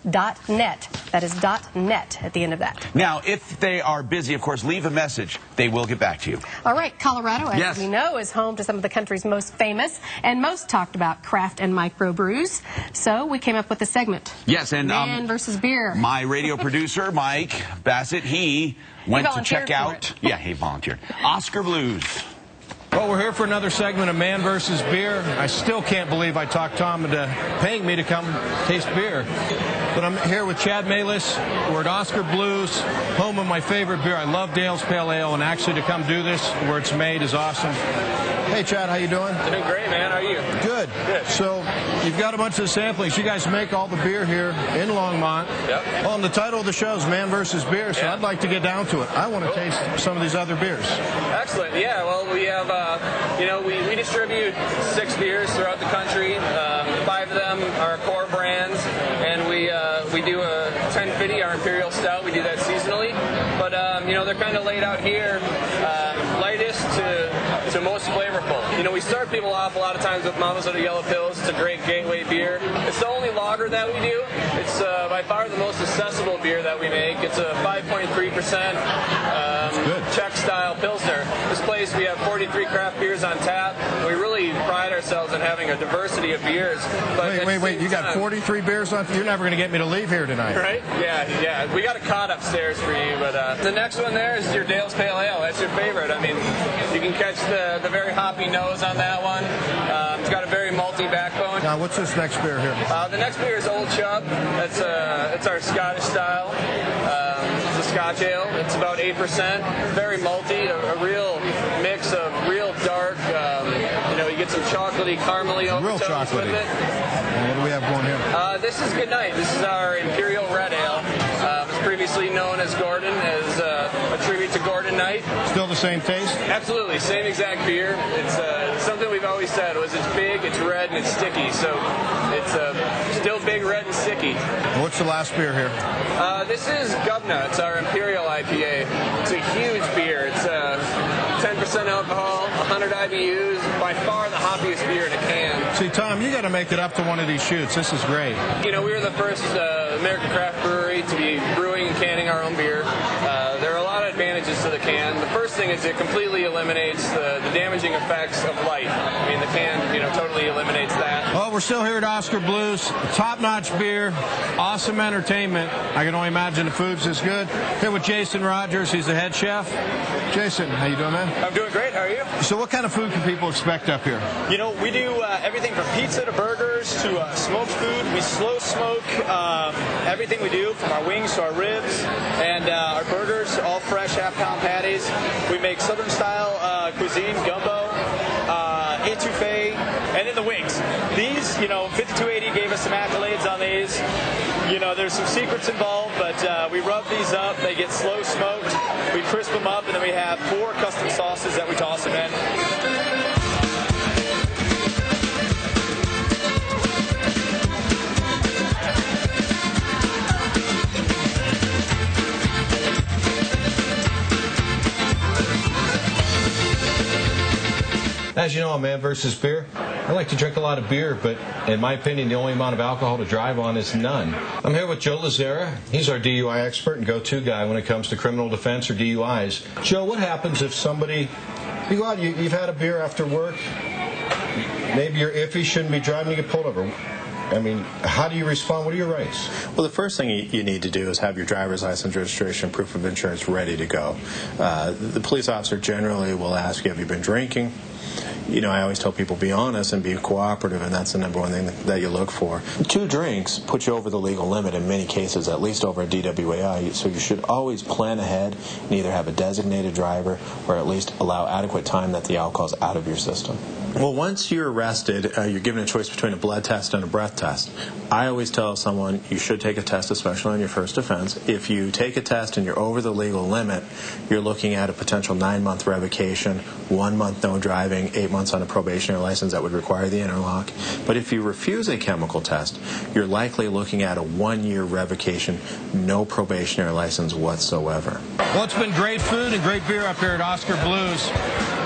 .net. That is .net at the end of that. Now, if they are busy, of course, leave a message. They will get back to you. All right, Colorado, as we know, is home to some of the country's most famous and most talked about craft and microbrews. So we came up with a segment. Yes, and Man versus beer. My radio producer, Mike Bassett, he went to check out. Yeah, he volunteered. Oskar Blues. Well, we're here for another segment of Man versus Beer. I still can't believe I talked Tom into paying me to come taste beer. But I'm here with Chad Malis. We're at Oskar Blues, home of my favorite beer. I love Dale's Pale Ale, and actually to come do this where it's made is awesome. Hey, Chad, how you doing? Doing great, man. How are you? Good. Good. So you've got a bunch of samplings. You guys make all the beer here in Longmont. Yep. Well, and the title of the show is Man versus Beer, so I'd like to get down to it. I want to taste some of these other beers. Excellent. Yeah, well, we have, we distribute 6 beers throughout the country. 5 of them are core brands, and we do a 1050, our Imperial Stout. We do that seasonally. But, they're kind of laid out here, lightest to most flavorful. We start people off a lot of times with Mama's Little Yellow Pills. It's a great gateway beer. It's the only lager that we do. It's by far the most accessible beer that we make. It's a 5.3% Czech-style Pilsner. This place, we have 43 craft beers on tap. We really pride ourselves in having a diversity of beers. But wait. You got 43 beers on? You're never going to get me to leave here tonight. Right? Yeah. We got a cot upstairs for you. But the next one there is your Dale's Pale Ale. That's your favorite. I mean, you can catch the very hoppy nose on that one. It's got a very malty backbone. Now, what's this next beer here? The next beer is Old Chub. It's our Scottish style. It's a Scotch ale. It's about 8%. Very malty. A real mix of real dark. You get some chocolatey, caramely overtones with it. And what do we have going here? This is Goodnight. This is our Imperial Red Ale. It's previously known as Gordon, as a tribute to Gordon Knight. Still the same taste? Absolutely, same exact beer. It's something we've always said was it's big, it's red, and it's sticky. So it's still big, red, and sticky. What's the last beer here? This is Govna. It's our Imperial IPA. It's a huge beer. It's 10% alcohol, 100 IBUs, by far the hoppiest beer in a can. See, Tom, you got to make it up to one of these shoots. This is great. We were the first American craft brewery to be brewing and canning our own beer. There are a lot of advantages to the can. The first thing is it completely eliminates the damaging effects of light. I mean, the can, totally eliminates that. Well, we're still here at Oskar Blues. Top-notch beer, awesome entertainment. I can only imagine the food's as good. Here with Jason Rogers. He's the head chef. Jason, how you doing, man? I'm doing great. How are you? So what kind of food can people expect up here? We do everything from pizza to burgers to smoked food. We slow smoke everything we do, from our wings to our ribs and our burgers, all fresh half-pound patties. We make Southern-style cuisine, gumbo, etouffee, and then the wings. These, 5280 gave us some accolades on these. There's some secrets involved, but we rub these up. They get slow smoked. We crisp them up, and then we have 4 custom sauces that we toss them in. As you know, I'm Man versus Beer. I like to drink a lot of beer, but in my opinion, the only amount of alcohol to drive on is none. I'm here with Joe Lazzara. He's our DUI expert and go-to guy when it comes to criminal defense or DUIs. Joe, what happens if somebody, you go out, you've had a beer after work, maybe you're iffy, shouldn't be driving, you get pulled over. I mean, how do you respond? What are your rights? Well, the first thing you need to do is have your driver's license, registration, proof of insurance ready to go. The police officer generally will ask you, have you been drinking? I always tell people be honest and be cooperative, and that's the number one thing that you look for. 2 drinks put you over the legal limit in many cases, at least over a DWAI, so you should always plan ahead and either have a designated driver or at least allow adequate time that the alcohol is out of your system. Well, once you're arrested, you're given a choice between a blood test and a breath test. I always tell someone you should take a test, especially on your first offense. If you take a test and you're over the legal limit, you're looking at a potential 9-month revocation, 1 month no driving, 8 months on a probationary license that would require the interlock. But if you refuse a chemical test, you're likely looking at a 1-year revocation, no probationary license whatsoever. Well, it's been great food and great beer up here at Oskar Blues.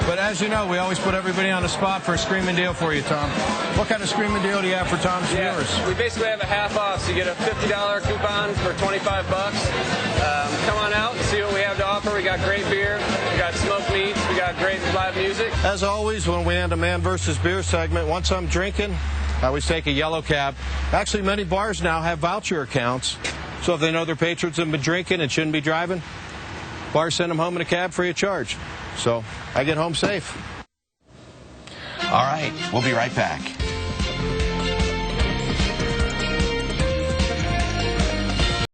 But as you know, we always put everybody on the spot for a screaming deal for you, Tom. What kind of screaming deal do you have for Tom's viewers? We basically have a half off, so you get a $50 coupon for $25. Come on out and see what we have to offer. We got great beer, we got smoked meats, we got great live music. As always, when we end a Man versus Beer segment, once I'm drinking, I always take a yellow cab. Actually, many bars now have voucher accounts, so if they know their patrons have been drinking and shouldn't be driving, bars send them home in a cab free of charge. So I get home safe. All right, we'll be right back.